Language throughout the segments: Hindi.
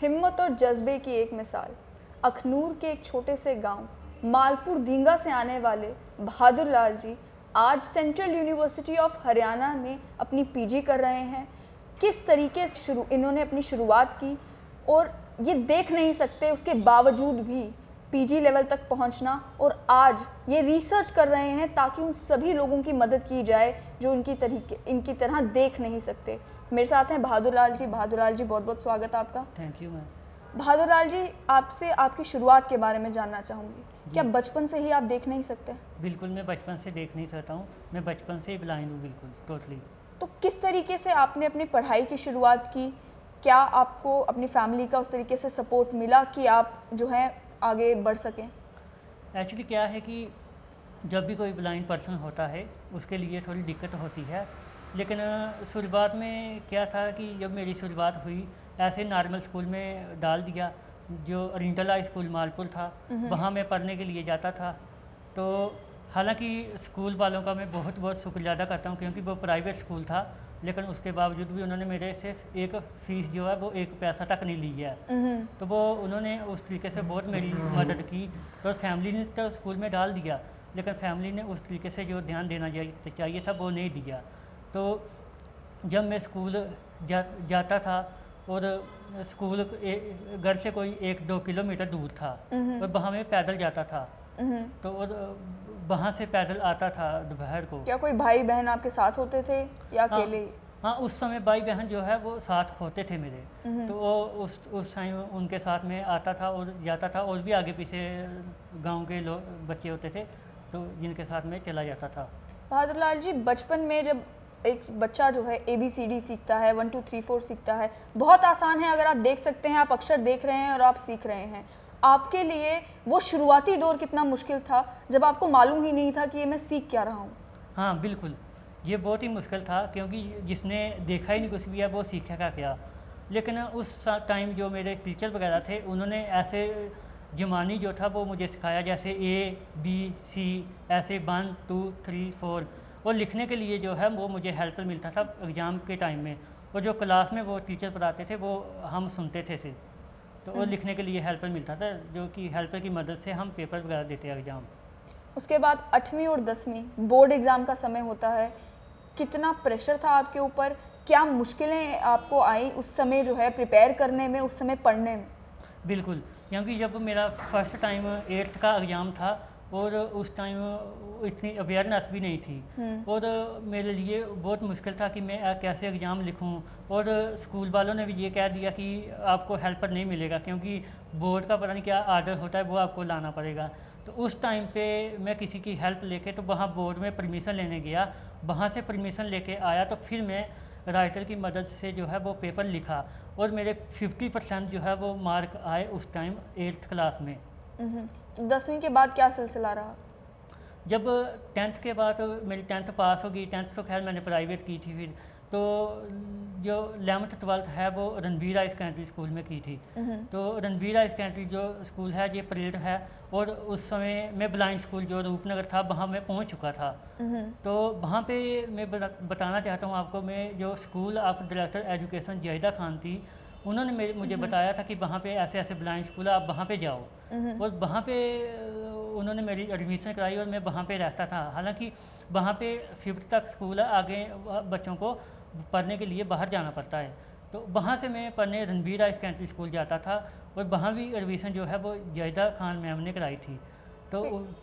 हिम्मत और जज्बे की एक मिसाल। अखनूर के एक छोटे से गांव मालपुर दींगा से आने वाले बहादुर लाल जी आज सेंट्रल यूनिवर्सिटी ऑफ हरियाणा में अपनी पीजी कर रहे हैं। किस तरीके से इन्होंने अपनी शुरुआत की और ये देख नहीं सकते उसके बावजूद भी पीजी लेवल तक पहुंचना, और आज ये रिसर्च कर रहे हैं ताकि उन सभी लोगों की मदद की जाए जो इनकी तरह देख नहीं सकते। मेरे साथ हैं बहादुर लाल जी। बहादुर लाल जी, बहुत बहुत स्वागत है आपका। Thank you ma'am. Bahadur Lal ji, आपसे आपकी शुरुआत के बारे में जानना चाहूँगी। क्या बचपन से ही आप देख नहीं सकते? बिल्कुल, मैं बचपन से देख नहीं सकता हूँ। मैं बचपन से ही ब्लाइंड हूँ, बिल्कुल टोटली। तो किस तरीके से आपने अपनी पढ़ाई की शुरुआत की? क्या आपको अपनी फैमिली का उस तरीके से सपोर्ट मिला कि आप जो है आगे बढ़ सकें? एक्चुअली क्या है कि जब भी कोई ब्लाइंड पर्सन होता है उसके लिए थोड़ी दिक्कत होती है, लेकिन शुरुआत में क्या था कि जब मेरी शुरुआत हुई ऐसे नॉर्मल स्कूल में डाल दिया, जो ओरिएंटल हाई स्कूल मालपुर था, वहाँ मैं पढ़ने के लिए जाता था। तो हालांकि स्कूल वालों का मैं बहुत बहुत शुक्रिया अदा करता हूँ, क्योंकि वो प्राइवेट स्कूल था, लेकिन उसके बावजूद भी उन्होंने मेरे से एक फ़ीस जो है वो 1 पैसा तक नहीं ली है। तो वो उन्होंने उस तरीके से बहुत मेरी मदद की। तो फैमिली ने तो स्कूल में डाल दिया, लेकिन फैमिली ने उस तरीके से जो ध्यान देना चाहिए था वो नहीं दिया। तो जब मैं स्कूल जाता था और स्कूल घर से कोई 1-2 किलोमीटर दूर था और वहाँ मैं पैदल जाता था, तो और वहाँ से पैदल आता था दोपहर को। क्या कोई भाई बहन आपके साथ होते थे या अकेले? हाँ, उस समय भाई बहन जो है वो साथ होते थे मेरे। तो वो उस टाइम उनके साथ में आता था और जाता था, और भी आगे पीछे गांव के लोग बच्चे होते थे तो जिनके साथ में चला जाता था। बहादुर लाल जी, बचपन में जब एक बच्चा जो है ABCD सीखता है, 1 2 3 4 सीखता है, बहुत आसान है। अगर आप देख सकते हैं, आप अक्षर देख रहे हैं और आप सीख रहे हैं। आपके लिए वो शुरुआती दौर कितना मुश्किल था जब आपको मालूम ही नहीं था कि ये मैं सीख क्या रहा हूँ? हाँ बिल्कुल, ये बहुत ही मुश्किल था, क्योंकि जिसने देखा ही नहीं कुछ भी है वो सीखेगा क्या। लेकिन उस टाइम जो मेरे टीचर वगैरह थे उन्होंने ऐसे जमानी जो था वो मुझे सिखाया, जैसे ABC ऐसे 1 2 3 4, और लिखने के लिए जो है वो मुझे हेल्पर मिलता था एग्ज़ाम के टाइम में, और जो क्लास में वो टीचर पढ़ाते थे वो हम सुनते थे सिर्फ। तो वो लिखने के लिए हेल्पर मिलता था, जो कि हेल्पर की मदद से हम पेपर वगैरह देते हैं एग्ज़ाम। उसके बाद 8वीं और 10वीं बोर्ड एग्ज़ाम का समय होता है। कितना प्रेशर था आपके ऊपर? क्या मुश्किलें आपको आई उस समय जो है प्रिपेयर करने में, उस समय पढ़ने में? बिल्कुल, क्योंकि जब मेरा फर्स्ट टाइम 8th का एग्ज़ाम था और उस टाइम इतनी अवेयरनेस भी नहीं थी, और मेरे लिए बहुत मुश्किल था कि मैं कैसे एग्ज़ाम लिखूं। और स्कूल वालों ने भी ये कह दिया कि आपको हेल्पर नहीं मिलेगा, क्योंकि बोर्ड का पता नहीं क्या आर्डर होता है वो आपको लाना पड़ेगा। तो उस टाइम पे मैं किसी की हेल्प लेके तो वहाँ बोर्ड में परमिशन लेने गया, वहाँ से परमिशन लेके आया, तो फिर मैं राइटर की मदद से जो है वो पेपर लिखा, और मेरे 50% जो है वो मार्क आए उस टाइम 8th क्लास में। 10वीं के बाद क्या सिलसिला रहा? जब 10th के बाद मेरी 10th पास होगी, 10th तो खैर मैंने प्राइवेट की थी, फिर तो जो 11th 12th है वो रणबीर हाई सेकेंडरी स्कूल में की थी। तो रणबीर हाई सेकेंडरी जो स्कूल है ये परेड है, और उस समय मैं ब्लाइंड स्कूल जो रूपनगर था वहाँ मैं पहुँच चुका था। तो वहाँ पे मैं बताना चाहता हूँ आपको, मैं जो school of director education Zahida Khan थी, उन्होंने मुझे बताया था कि वहाँ पे ऐसे ऐसे ब्लाइंड स्कूल है, आप वहाँ पे जाओ। और वहाँ पे उन्होंने मेरी एडमिशन कराई और मैं वहाँ पे रहता था। हालांकि वहाँ पे 5th तक स्कूल है, आगे बच्चों को पढ़ने के लिए बाहर जाना पड़ता है। तो वहाँ से मैं पढ़ने रणबीर हाई सेकेंडरी स्कूल जाता था, और वहाँ भी एडमिशन जो है वो जाहिदा खान मैम ने कराई थी। तो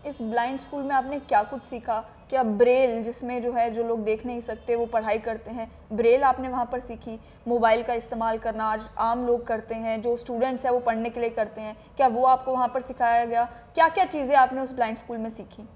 इस ब्लाइंड स्कूल में आपने क्या कुछ सीखा? क्या ब्रेल, जिसमें जो है जो लोग देख नहीं सकते वो पढ़ाई करते हैं, ब्रेल आपने वहाँ पर सीखी? मोबाइल का इस्तेमाल करना आज आम लोग करते हैं, जो स्टूडेंट्स हैं वो पढ़ने के लिए करते हैं, क्या वो आपको वहाँ पर सिखाया गया? क्या क्या चीज़ें आपने उस ब्लाइंड स्कूल में सीखी?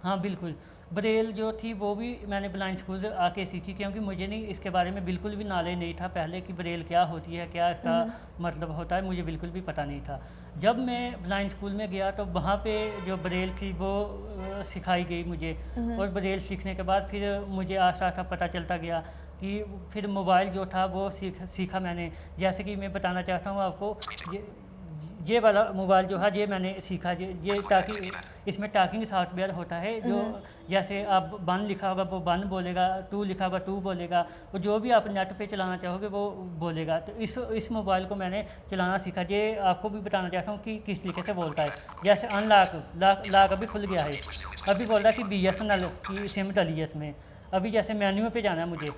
हाँ बिल्कुल, ब्रेल जो थी वो भी मैंने ब्लाइंड स्कूल से आके सीखी, क्योंकि मुझे नहीं इसके बारे में बिल्कुल भी नॉलेज नहीं था पहले कि ब्रेल क्या होती है, क्या इसका मतलब होता है, मुझे बिल्कुल भी पता नहीं था। जब मैं ब्लाइंड स्कूल में गया तो वहाँ पे जो ब्रेल थी वो सिखाई गई मुझे, और ब्रेल सीखने के बाद फिर मुझे आस्ता आस्ता पता चलता गया कि फिर मोबाइल जो था वो सीखा मैंने। जैसे कि मैं बताना चाहता हूँ आपको, ये वाला मोबाइल जो है ये मैंने सीखा, ये ताकि इसमें टॉकिंग सॉफ्टवेयर होता है जो जैसे आप 1 लिखा होगा वो 1 बोलेगा, 2 लिखा होगा 2 बोलेगा, और जो भी आप नेट पे चलाना चाहोगे वो बोलेगा। तो इस मोबाइल को मैंने चलाना सीखा। ये आपको भी बताना चाहता हूँ कि किस तरीके से बोलता है। जैसे लॉक अभी खुल गया है, अभी बोल रहा है कि BSNL की सिम डली है इसमें। अभी जैसे मेन्यू पे जाना है मुझे,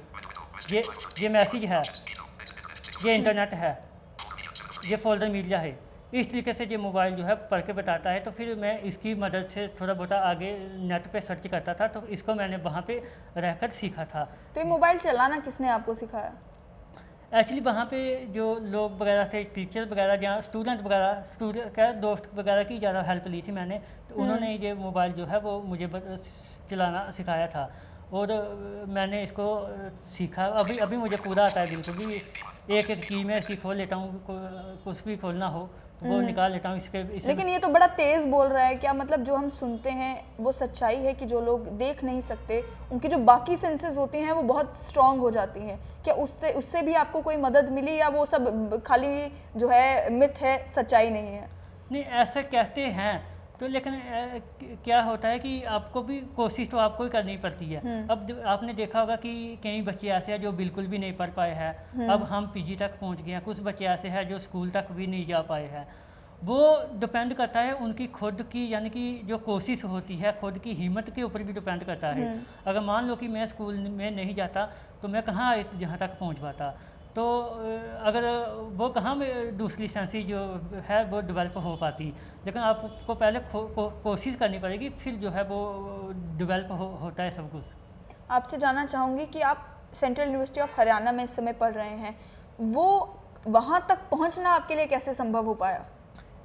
ये मैसेज है, ये इंटरनेट है, ये फोल्डर मीडिया है। इस तरीके से ये मोबाइल जो है पढ़ के बताता है। तो फिर मैं इसकी मदद से थोड़ा बहुत आगे नेट पे सर्च करता था, तो इसको मैंने वहाँ पे रहकर सीखा था। तो ये मोबाइल चलाना किसने आपको सिखाया? एक्चुअली वहाँ पे जो लोग वगैरह थे, टीचर वगैरह, जहाँ स्टूडेंट क्या दोस्त वगैरह की ज़्यादा हेल्प ली थी मैंने। तो उन्होंने ये मोबाइल जो है वो मुझे चलाना सिखाया था, और मैंने इसको सीखा। अभी मुझे पूरा आता है बिल्कुल भी। एक की मैं इसकी खोल लेता हूँ, कुछ भी खोलना हो तो वो निकाल लेता हूँ इसके। लेकिन ये तो बड़ा तेज बोल रहा है। क्या मतलब जो हम सुनते हैं वो सच्चाई है कि जो लोग देख नहीं सकते उनकी जो बाकी सेंसेस होती हैं वो बहुत स्ट्रांग हो जाती हैं? क्या उससे भी आपको कोई मदद मिली, या वो सब खाली जो है मिथ है, सच्चाई नहीं है? नहीं, ऐसा कहते हैं तो, लेकिन क्या होता है कि आपको भी कोशिश तो आपको ही करनी पड़ती है। अब आपने देखा होगा कि कई बच्चे ऐसे हैं जो बिल्कुल भी नहीं पढ़ पाए हैं। अब हम PG तक पहुंच गए हैं, कुछ बच्चे ऐसे हैं जो स्कूल तक भी नहीं जा पाए हैं। वो डिपेंड करता है उनकी खुद की, यानी कि जो कोशिश होती है, खुद की हिम्मत के ऊपर भी डिपेंड करता है। अगर मान लो कि मैं स्कूल में नहीं जाता तो मैं कहाँ यहाँ तक पहुँच पाता। तो अगर वो कहाँ में दूसरी सेंसी जो है वो डेवलप हो पाती। लेकिन आपको पहले कोशिश करनी पड़ेगी, फिर जो है वो डेवलप होता है सब कुछ। आपसे जानना चाहूँगी कि आप सेंट्रल यूनिवर्सिटी ऑफ हरियाणा में इस समय पढ़ रहे हैं, वो वहाँ तक पहुँचना आपके लिए कैसे संभव हो पाया?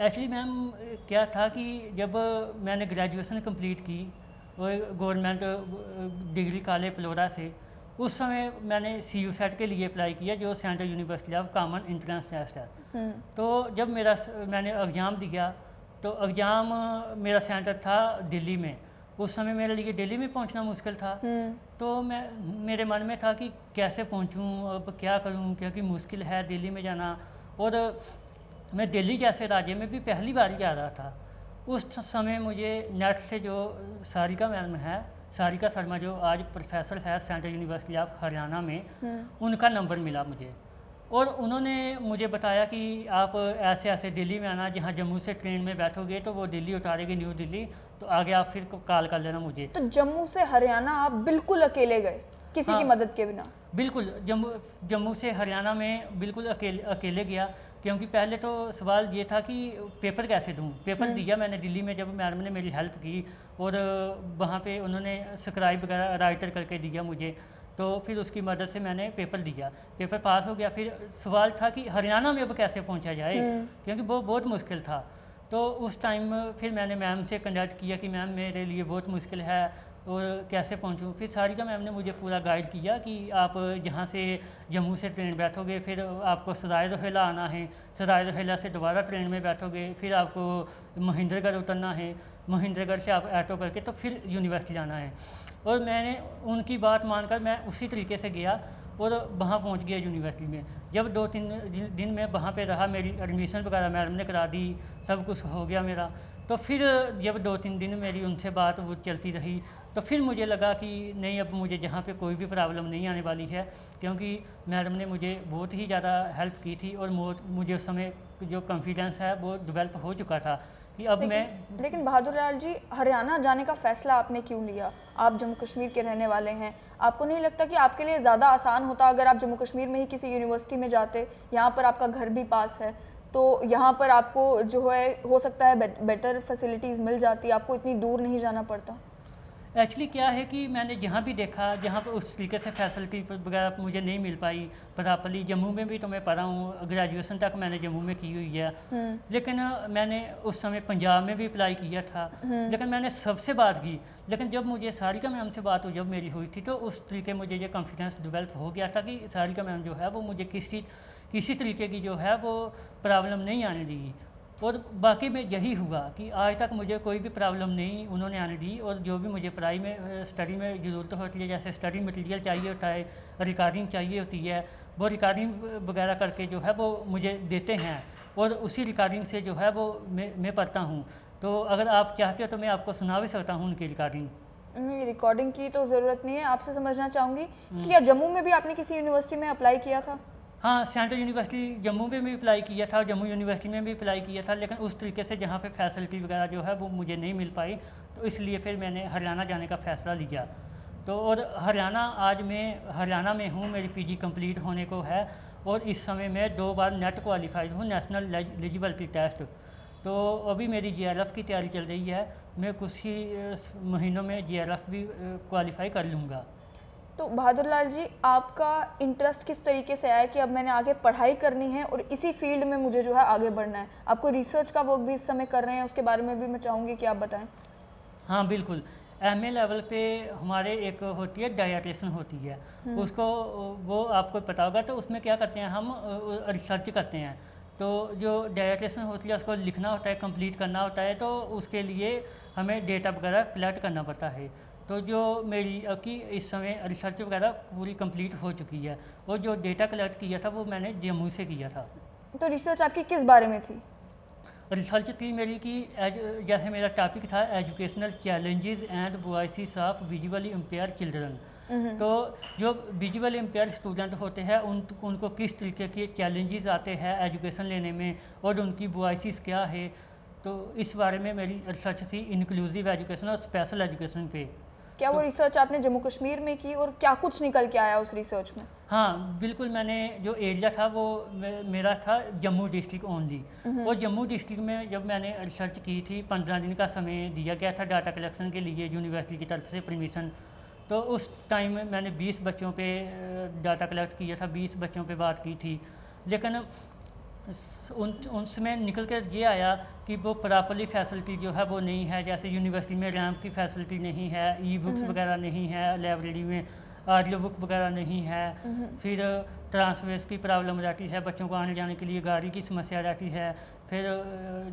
एक्चुअली मैम क्या था कि जब मैंने ग्रेजुएशन कंप्लीट की और गवर्नमेंट डिग्री कॉलेज पलोरा से, उस समय मैंने CU सेट के लिए अप्लाई किया, जो central university of common entrance test है। तो जब मैंने एग्ज़ाम दिया तो एग्ज़ाम मेरा सेंटर था दिल्ली में। उस समय मेरे लिए दिल्ली में पहुंचना मुश्किल था। तो मेरे मन में था कि कैसे पहुंचूं, अब क्या करूं, क्योंकि मुश्किल है दिल्ली में जाना। और मैं दिल्ली जैसे राज्य में भी पहली बार जा रहा था। उस समय मुझे नेट से जो सारिका मैम है, सारिका शर्मा, जो आज प्रोफेसर है सेंट्रल यूनिवर्सिटी ऑफ हरियाणा में, उनका नंबर मिला मुझे। और उन्होंने मुझे बताया कि आप ऐसे ऐसे दिल्ली में आना, जहाँ जम्मू से ट्रेन में बैठोगे तो वो दिल्ली उतारेगी, न्यू दिल्ली, तो आगे आप फिर कॉल कर लेना मुझे। तो जम्मू से हरियाणा आप बिल्कुल अकेले गए, किसी की मदद के बिना? बिल्कुल, जम्मू से हरियाणा में बिल्कुल अकेले गया। क्योंकि पहले तो सवाल ये था कि पेपर कैसे दूं। पेपर दिया मैंने दिल्ली में, जब मैडम ने मेरी हेल्प की और वहाँ पे उन्होंने स्क्राइब वगैरह राइटर करके दिया मुझे, तो फिर उसकी मदद से मैंने पेपर दिया, पेपर पास हो गया। फिर सवाल था कि हरियाणा में अब कैसे पहुँचा जाए, क्योंकि वो बहुत मुश्किल था। तो उस टाइम फिर मैंने मैम से कंडक्ट किया कि मैम मेरे लिए बहुत मुश्किल है और कैसे पहुंचूं। फिर सारिका मैम ने मुझे पूरा गाइड किया कि आप यहाँ से जम्मू से ट्रेन बैठोगे, फिर आपको सराय रोहिला आना है, सराय रोहिला से दोबारा ट्रेन में बैठोगे, फिर आपको महेंद्रगढ़ उतरना है, महेंद्रगढ़ से आप ऑटो करके तो फिर यूनिवर्सिटी जाना है। और मैंने उनकी बात मानकर मैं उसी तरीके से गया और वहाँ पहुँच गया यूनिवर्सिटी में। जब 2-3 दिन में वहाँ पे रहा, मेरी एडमिशन वगैरह मैडम ने करा दी, सब कुछ हो गया मेरा। तो फिर जब 2-3 दिन मेरी उनसे बात वो चलती रही, तो फिर मुझे लगा कि नहीं, अब मुझे जहाँ पे कोई भी प्रॉब्लम नहीं आने वाली है, क्योंकि मैडम ने मुझे बहुत ही ज़्यादा हेल्प की थी और मुझे उस समय जो कॉन्फिडेंस है वो डेवलप हो चुका था कि अब लेकिन बहादुर लाल जी, हरियाणा जाने का फ़ैसला आपने क्यों लिया? आप जम्मू कश्मीर के रहने वाले हैं, आपको नहीं लगता कि आपके लिए ज़्यादा आसान होता अगर आप जम्मू कश्मीर में ही किसी यूनिवर्सिटी में जाते? यहाँ पर आपका घर भी पास है, तो यहाँ पर आपको जो है हो सकता है बेटर फैसिलिटीज़ मिल जाती, आपको इतनी दूर नहीं जाना पड़ता। एक्चुअली क्या है कि मैंने जहाँ भी देखा, जहाँ पर उस तरीके से फैसिलिटी वगैरह मुझे नहीं मिल पाई प्रॉपरली। जम्मू में भी तो मैं पढ़ा हूँ, ग्रेजुएशन तक मैंने जम्मू में की हुई है। लेकिन मैंने उस समय पंजाब में भी अप्लाई किया था, लेकिन मैंने सबसे बात की। लेकिन जब मुझे सारिका मैम से बात जब मेरी हुई थी, तो उस तरीके मुझे ये कॉन्फिडेंस डेवलप हो गया था कि सारिका मैम जो है वो मुझे किसी तरीके की जो है वो प्रॉब्लम नहीं आने दी। और बाकी में यही हुआ कि आज तक मुझे कोई भी प्रॉब्लम नहीं उन्होंने आने दी। और जो भी मुझे पढ़ाई में स्टडी में ज़रूरत होती है, जैसे स्टडी मटेरियल चाहिए होता है, रिकॉर्डिंग चाहिए होती है, वो रिकॉर्डिंग वगैरह करके जो है वो मुझे देते हैं। और उसी रिकॉर्डिंग से जो है वो मैं पढ़ता हूँ। तो अगर आप चाहते हो तो मैं आपको सुना भी सकता हूँ उनकी रिकॉर्डिंग। रिकॉर्डिंग की तो ज़रूरत नहीं है। आपसे समझना चाहूँगी कि क्या जम्मू में भी आपने किसी यूनिवर्सिटी में अप्लाई किया था? हाँ, सेंट्रल यूनिवर्सिटी जम्मू में भी अप्लाई किया था और जम्मू यूनिवर्सिटी में भी अप्लाई किया था, लेकिन उस तरीके से जहाँ पे फैसिलिटी वगैरह जो है वो मुझे नहीं मिल पाई, तो इसलिए फिर मैंने हरियाणा जाने का फ़ैसला लिया। तो और आज मैं हरियाणा में हूँ, मेरी पीजी कंप्लीट होने को है और इस समय मैं 2 बार नेट क्वालिफाइड हूँ, नेशनल एलिजिबिलिटी टेस्ट। तो अभी मेरी जीआरएफ की तैयारी चल रही है, मैं कुछ ही महीनों में जीआरएफ भी क्वालिफाई कर लूँगा। तो बहादुर लाल जी, आपका इंटरेस्ट किस तरीके से आया कि अब मैंने आगे पढ़ाई करनी है और इसी फील्ड में मुझे जो है आगे बढ़ना है? आपको रिसर्च का वर्क भी इस समय कर रहे हैं, उसके बारे में भी मैं चाहूँगी कि आप बताएं। हाँ बिल्कुल, एमए लेवल पे हमारे एक होती है डायटेशन होती है, उसको वो आपको पता होगा। तो उसमें क्या करते हैं, हम रिसर्च करते हैं। तो जो डायटेशन होती है उसको लिखना होता है, कंप्लीट करना होता है, तो उसके लिए हमें डेटा वगैरह कलेक्ट करना पड़ता है। तो जो मेरी कि इस समय रिसर्च वगैरह पूरी कंप्लीट हो चुकी है और जो डेटा कलेक्ट किया था वो मैंने जम्मू से किया था। तो रिसर्च आपकी किस बारे में थी? रिसर्च थी मेरी कि जैसे मेरा टॉपिक था educational challenges and voices of visually impair children. तो जो विजुअली इम्पेयर स्टूडेंट होते हैं उनको किस तरीके के चैलेंजेस आते हैं एजुकेशन लेने में और उनकी वॉइसेस क्या है, तो इस बारे में मेरी रिसर्च थी इंक्लूसिव एजुकेशन और स्पेशल एजुकेशन पे। क्या वो रिसर्च आपने जम्मू कश्मीर में की और क्या कुछ निकल के आया उस रिसर्च में? हाँ बिल्कुल, मैंने जो एरिया था वो मेरा था जम्मू डिस्ट्रिक्ट ओनली। और जम्मू डिस्ट्रिक्ट में जब मैंने रिसर्च की थी 15 दिन का समय दिया गया था डाटा कलेक्शन के लिए यूनिवर्सिटी की तरफ से परमिशन। तो उस टाइम में मैंने 20 बच्चों पे डाटा कलेक्ट किया था, 20 बच्चों पे बात की थी, लेकिन उनमें निकल कर ये आया कि वो प्रॉपरली फैसिलिटी जो है वो नहीं है। जैसे यूनिवर्सिटी में रैम्प की फैसिलिटी नहीं है, ई बुक्स वगैरह नहीं है, लाइब्रेरी में ऑडियो बुक वगैरह नहीं है, फिर ट्रांसपोर्ट की प्रॉब्लम रहती है, बच्चों को आने जाने के लिए गाड़ी की समस्या रहती है, फिर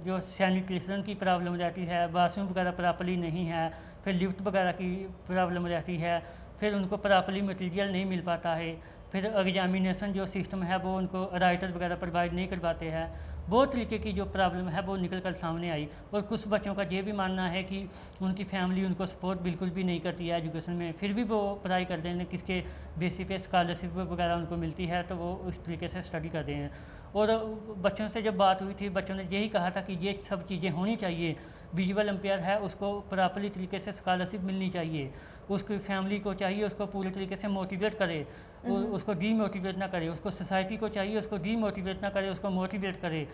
जो सैनिटेशन की प्रॉब्लम रहती है, बाथरूम वगैरह प्रॉपरली नहीं है, फिर लिफ्ट वगैरह की प्रॉब्लम रहती है, फिर उनको प्रॉपरली मटेरियल नहीं मिल पाता है, फिर एग्जामिनेशन जो सिस्टम है वो उनको राइटर वगैरह प्रोवाइड नहीं करवाते हैं। बहुत तरीके की जो प्रॉब्लम है वो निकल कर सामने आई। और कुछ बच्चों का ये भी मानना है कि उनकी फैमिली उनको सपोर्ट बिल्कुल भी नहीं करती है एजुकेशन में, फिर भी वो पढ़ाई करते हैं, किसके बेसिस पे स्कॉलरशिप वगैरह उनको मिलती है तो वो उस तरीके से स्टडी करते हैं। और बच्चों से जब बात हुई थी, बच्चों ने यही कहा था कि ये सब चीज़ें होनी चाहिए, विजुअल इम्पेयर है उसको प्रॉपरली तरीके से स्कॉलरशिप मिलनी चाहिए, उसकी फैमिली को चाहिए उसको पूरे तरीके से मोटिवेट करे, उसको डीमोटिवेट ना करे, उसको सोसाइटी को चाहिए उसको डीमोटिवेट ना करे, उसको मोटिवेट करे।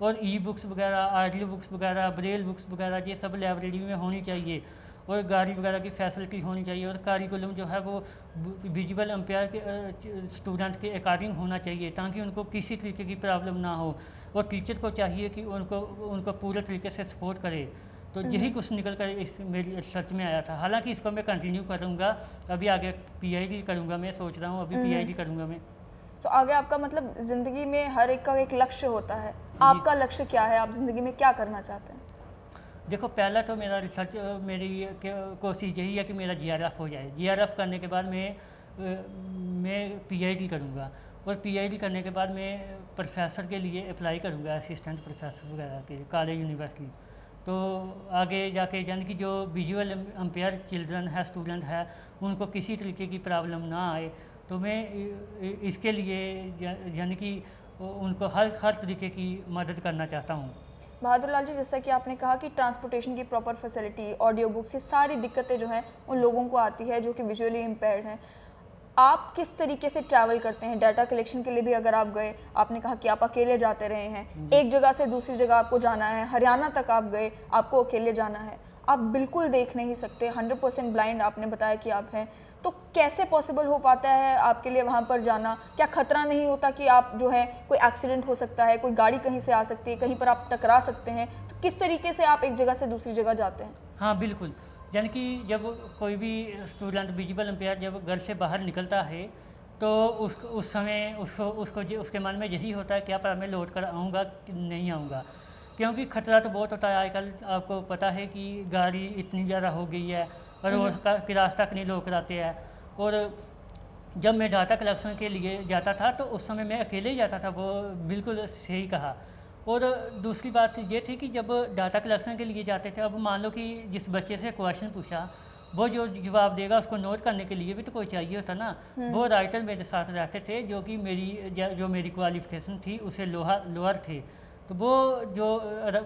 और ई बुक्स वगैरह, ऑडियो बुक्स वगैरह, ब्रेल बुक्स वगैरह ये सब लाइब्रेरी में होनी चाहिए और गाड़ी वगैरह की फैसिलिटी होनी चाहिए। और करिकुलम जो है वो विजुअल इम्पेयर के स्टूडेंट के अकॉर्डिंग होना चाहिए ताकि उनको किसी तरीके की प्रॉब्लम ना हो। और टीचर को चाहिए कि उनको पूरे तरीके से सपोर्ट करे। तो यही कुछ निकल कर इस मेरी रिसर्च में आया था। हालांकि इसको मैं कंटिन्यू करूँगा, अभी आगे पीएचडी करूँगा, मैं सोच रहा हूँ अभी पीएचडी करूँगा मैं। तो आगे आपका मतलब ज़िंदगी में हर एक का एक लक्ष्य होता है, आपका लक्ष्य क्या है? आप ज़िंदगी में क्या करना चाहते हैं? देखो, पहला तो मेरा रिसर्च मेरी कोशिश यही है कि मेरा जीआरएफ हो जाए। जीआरएफ करने के बाद मैं पीएचडी करूँगा और पीएचडी करने के बाद मैं प्रोफेसर के लिए अप्लाई करूँगा, असिस्टेंट प्रोफेसर वगैरह के कॉलेज यूनिवर्सिटी। तो आगे जाके यानी कि जो विजुअल इम्पेयर चिल्ड्रन है, स्टूडेंट है, उनको किसी तरीके की प्रॉब्लम ना आए, तो मैं इसके लिए यानी कि उनको हर तरीके की मदद करना चाहता हूँ। बहादुर लाल जी, जैसा कि आपने कहा कि ट्रांसपोर्टेशन की प्रॉपर फैसिलिटी, ऑडियो बुक्स, ये सारी दिक्कतें जो हैं उन लोगों को आती है जो कि विजुअली इम्पेयर्ड हैं। आप किस तरीके से ट्रैवल करते हैं? डाटा कलेक्शन के लिए भी अगर आप गए, आपने कहा कि आप अकेले जाते रहे हैं, एक जगह से दूसरी जगह आपको जाना है, हरियाणा तक आप गए, आपको अकेले जाना है, आप बिल्कुल देख नहीं सकते, 100% ब्लाइंड आपने बताया कि आप हैं, तो कैसे पॉसिबल हो पाता है आपके लिए वहाँ पर जाना? क्या खतरा नहीं होता कि आप जो है कोई एक्सीडेंट हो सकता है, कोई गाड़ी कहीं से आ सकती है, कहीं पर आप टकरा सकते हैं? तो किस तरीके से आप एक जगह से दूसरी जगह जाते हैं? हाँ बिल्कुल, यानी कि जब कोई भी स्टूडेंट विजुअल इम्पेयर जब घर से बाहर निकलता है तो उस समय उसके मन में यही होता है क्या पता मैं लौट कर आऊँगा कि नहीं आऊँगा, क्योंकि खतरा तो बहुत होता है। आजकल आपको पता है कि गाड़ी इतनी ज़्यादा हो गई है और उसका कि रास्ता नहीं लोग कराते हैं। और जब मैं डाटा कलेक्शन के लिए जाता था तो उस समय मैं अकेले ही जाता था, वो बिल्कुल सही कहा। और दूसरी बात ये थी कि जब डाटा कलेक्शन के लिए जाते थे, अब मान लो कि जिस बच्चे से क्वेश्चन पूछा वो जो जवाब देगा उसको नोट करने के लिए भी तो कोई चाहिए होता ना। वो राइटर मेरे साथ रहते थे जो कि जो मेरी क्वालिफिकेशन थी उससे लोअर थे, तो वो जो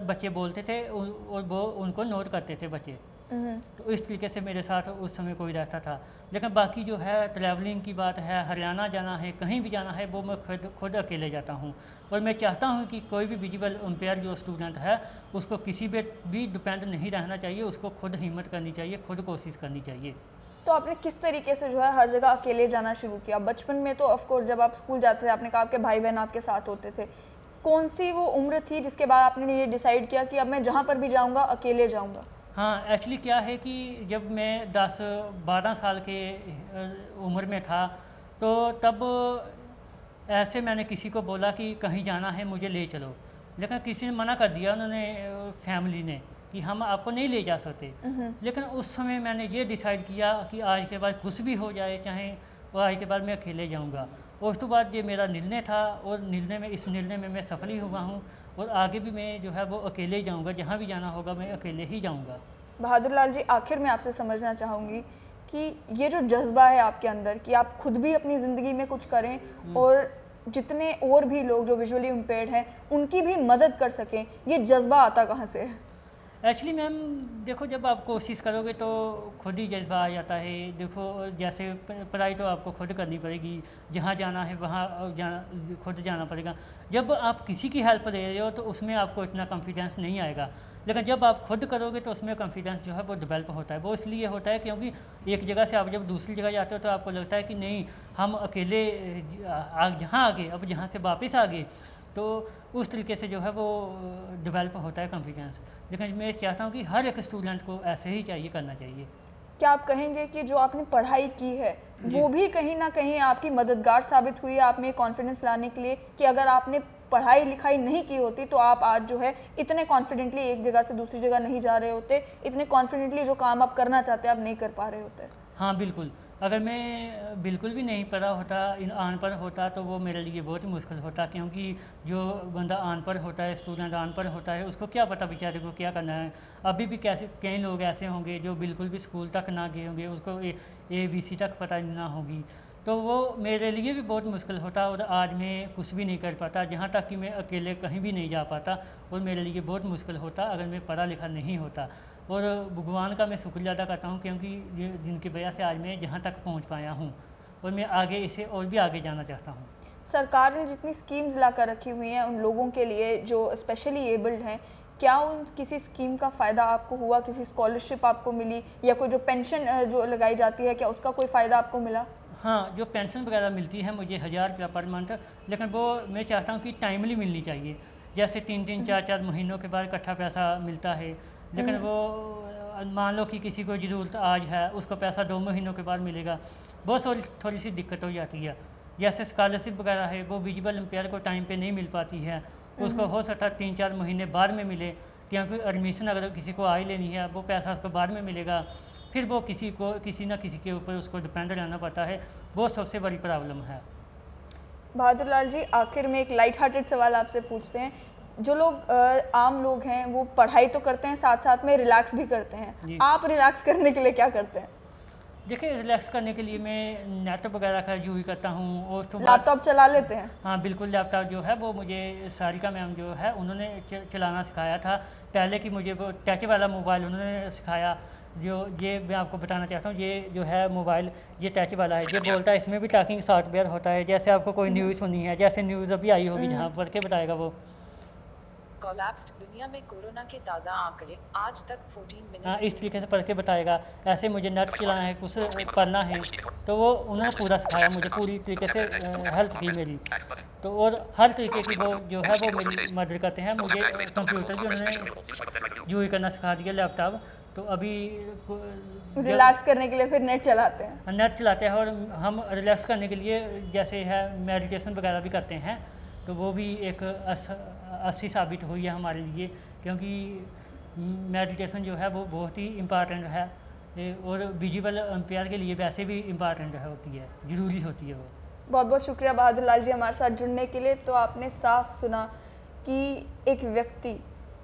बच्चे बोलते थे और वो उनको नोट करते थे बच्चे। तो इस तरीके से मेरे साथ उस समय कोई रहता था। लेकिन बाकी जो है ट्रैवलिंग की बात है, हरियाणा जाना है, कहीं भी जाना है, वो मैं खुद अकेले जाता हूँ। और मैं चाहता हूँ कि कोई भी विजुअल इम्पेयर जो स्टूडेंट है उसको किसी पे भी डिपेंड नहीं रहना चाहिए, उसको खुद हिम्मत करनी चाहिए, खुद कोशिश करनी चाहिए। तो आपने किस तरीके से जो है हर जगह अकेले जाना शुरू किया? बचपन में तो ऑफ कोर्स जब आप स्कूल जाते थे आपने कहा आपके भाई बहन आपके साथ होते थे, कौन सी वो उम्र थी जिसके बाद आपने ये डिसाइड किया कि अब मैं जहाँ पर भी जाऊँगा अकेले जाऊँगा? हाँ, एक्चुअली क्या है कि जब मैं 10-12 साल के उम्र में था तो तब ऐसे मैंने किसी को बोला कि कहीं जाना है मुझे ले चलो, लेकिन किसी ने मना कर दिया, उन्होंने फैमिली ने, कि हम आपको नहीं ले जा सकते। लेकिन उस समय मैंने ये डिसाइड किया कि आज के बाद कुछ भी हो जाए, चाहे वो आज के बाद मैं अकेले जाऊंगा। और उस तो बाद ये मेरा निर्णय था और इस निर्णय में मैं सफल ही हुआ हूँ और आगे भी मैं जो है वो अकेले ही जाऊँगा, जहाँ भी जाना होगा मैं अकेले ही जाऊँगा। बहादुर लाल जी, आखिर में आपसे समझना चाहूँगी कि ये जो जज्बा है आपके अंदर कि आप खुद भी अपनी ज़िंदगी में कुछ करें और जितने और भी लोग जो विजुअली इम्पेयर्ड हैं उनकी भी मदद कर सकें, ये जज्बा आता कहाँ से है? एक्चुअली मैम देखो, जब आप कोशिश करोगे तो खुद ही जज्बा आ जाता है। देखो जैसे पढ़ाई तो आपको खुद करनी पड़ेगी, जहाँ जाना है वहाँ खुद जाना पड़ेगा। जब आप किसी की हेल्प ले रहे हो तो उसमें आपको इतना कॉन्फिडेंस नहीं आएगा, लेकिन जब आप खुद करोगे तो उसमें कॉन्फिडेंस जो है वो डेवलप होता है। वो इसलिए होता है क्योंकि एक जगह से आप जब दूसरी जगह जाते हो तो आपको लगता है कि नहीं, हम अकेले जहाँ आ गए, अब जहाँ से वापस आ गए, तो उस तरीके से जो है वो डेवलप होता है कॉन्फिडेंस। लेकिन मैं चाहता हूँ कि हर एक स्टूडेंट को ऐसे ही करना चाहिए। क्या आप कहेंगे कि जो आपने पढ़ाई की है वो भी कहीं ना कहीं आपकी मददगार साबित हुई है आप में कॉन्फिडेंस लाने के लिए, कि अगर आपने पढ़ाई लिखाई नहीं की होती तो आप आज जो है इतने कॉन्फिडेंटली एक जगह से दूसरी जगह नहीं जा रहे होते, इतने कॉन्फिडेंटली जो काम आप करना चाहते हैं आप नहीं कर पा रहे होते? हाँ बिल्कुल, अगर मैं बिल्कुल भी नहीं पढ़ा होता, अनपढ़ होता, तो वो मेरे लिए बहुत ही मुश्किल होता, क्योंकि जो बंदा अनपढ़ होता है, स्टूडेंट अनपढ़ होता है, उसको क्या पता बेचारे को क्या करना है। अभी भी कैसे कई लोग ऐसे होंगे जो बिल्कुल भी स्कूल तक ना गए होंगे, उसको ABC तक पता ना होगी, तो वो मेरे लिए भी बहुत मुश्किल होता और आज मैं कुछ भी नहीं कर पाता, जहाँ तक कि मैं अकेले कहीं भी नहीं जा पाता और मेरे लिए बहुत मुश्किल होता अगर मैं पढ़ा लिखा नहीं होता। और भगवान का मैं शुक्रिया अदा करता हूँ क्योंकि जिनकी वजह से आज मैं जहाँ तक पहुँच पाया हूँ और मैं आगे इसे और भी आगे जाना चाहता हूँ। सरकार ने जितनी स्कीम्स ला कर रखी हुई हैं उन लोगों के लिए जो स्पेशली एबल्ड हैं, क्या उन किसी स्कीम का फ़ायदा आपको हुआ, किसी स्कॉलरशिप आपको मिली या कोई जो पेंशन जो लगाई जाती है क्या उसका कोई फ़ायदा आपको मिला? हाँ, जो पेंशन वगैरह मिलती है मुझे 1000 रुपया पर मंथ, लेकिन वो मैं चाहता हूँ कि टाइमली मिलनी चाहिए। जैसे 3-3, 4-4 महीनों के बाद इकट्ठा पैसा मिलता है, लेकिन वो मान लो कि किसी को ज़रूरत आज है, उसको पैसा 2 महीनों के बाद मिलेगा, बहुत थोड़ी सी दिक्कत हो जाती है। जैसे स्कॉलरशिप वगैरह है वो विजुअल इम्पेयर को टाइम पे नहीं मिल पाती है, उसको हो सकता है 3-4 महीने बाद में मिले, क्योंकि एडमिशन अगर किसी को आई लेनी है वो पैसा उसको बाद में मिलेगा, फिर वो किसी ना किसी के ऊपर उसको डिपेंड रहना पड़ता है। वो सबसे बड़ी प्रॉब्लम है। बहादुर लाल जी, आखिर में एक लाइट हार्टेड सवाल आपसे पूछते हैं। जो लोग आम लोग हैं वो पढ़ाई तो करते हैं, साथ साथ में रिलैक्स भी करते हैं, आप रिलैक्स करने के लिए क्या करते हैं? देखिए, रिलैक्स करने के लिए मैं नेट वगैरह का यूज़ करता हूँ और तो लैपटॉप चला लेते हैं? हाँ बिल्कुल, लैपटॉप जो है वो मुझे सारिका मैम जो है उन्होंने चलाना सिखाया था पहले, कि मुझे वो टच वाला मोबाइल उन्होंने सिखाया। जो ये मैं आपको बताना चाहता हूँ, ये जो है मोबाइल ये टच वाला है, ये बोलता है, इसमें भी ट्रैकिंग सॉफ्टवेयर होता है। जैसे आपको कोई न्यूज़ सुननी है, जैसे न्यूज़ अभी आई होगी जहाँ पढ़ के बताएगा वो कोलैप्स्ड दुनिया में कोरोना के ताज़ा आंकड़े आज तक 14 मिनट। हाँ, इस तरीके से पढ़ के बताएगा। ऐसे मुझे नेट चलाना है, कुछ पढ़ना है, तो वो उन्होंने पूरा सिखाया, मुझे पूरी तरीके से हेल्प की मेरी। तो और हर तरीके की वो जो है वो मेरी मदद करते हैं। मुझे कंप्यूटर भी उन्होंने यूज़ करना सिखा दिया, लैपटॉप। तो अभी रिलैक्स करने के लिए फिर नेट चलाते हैं? नेट चलाते हैं और हम रिलैक्स करने के लिए जैसे है मेडिटेशन वगैरह भी करते हैं, तो वो भी एक अच्छी साबित हुई है हमारे लिए, क्योंकि मेडिटेशन जो है वो बहुत ही इम्पॉर्टेंट है और विजुअल इम्पेयर के लिए वैसे भी इम्पॉर्टेंट होती है, ज़रूरी होती है वो। बहुत बहुत शुक्रिया बहादुर लाल जी हमारे साथ जुड़ने के लिए। तो आपने साफ सुना कि एक व्यक्ति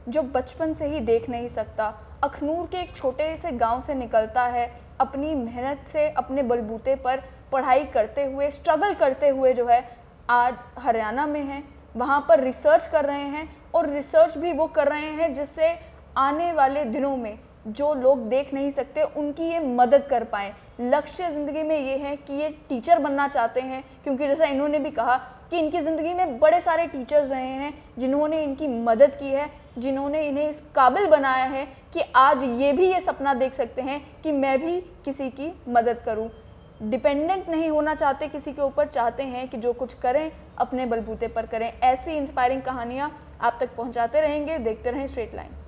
जो बचपन से ही देख नहीं सकता, अखनूर के एक छोटे से गांव से निकलता है, अपनी मेहनत से अपने बलबूते पर पढ़ाई करते हुए, स्ट्रगल करते हुए जो है आज हरियाणा में है, वहाँ पर रिसर्च कर रहे हैं और रिसर्च भी वो कर रहे हैं जिससे आने वाले दिनों में जो लोग देख नहीं सकते उनकी ये मदद कर पाएँ। लक्ष्य ज़िंदगी में ये है कि ये टीचर बनना चाहते हैं, क्योंकि जैसा इन्होंने भी कहा कि इनकी ज़िंदगी में बड़े सारे टीचर्स रहे हैं जिन्होंने इनकी मदद की है, जिन्होंने इन्हें इस काबिल बनाया है कि आज ये भी ये सपना देख सकते हैं कि मैं भी किसी की मदद करूं। डिपेंडेंट नहीं होना चाहते किसी के ऊपर, चाहते हैं कि जो कुछ करें अपने बलबूते पर करें। ऐसी इंस्पायरिंग कहानियाँ आप तक पहुंचाते रहेंगे। देखते रहें स्ट्रेट लाइन।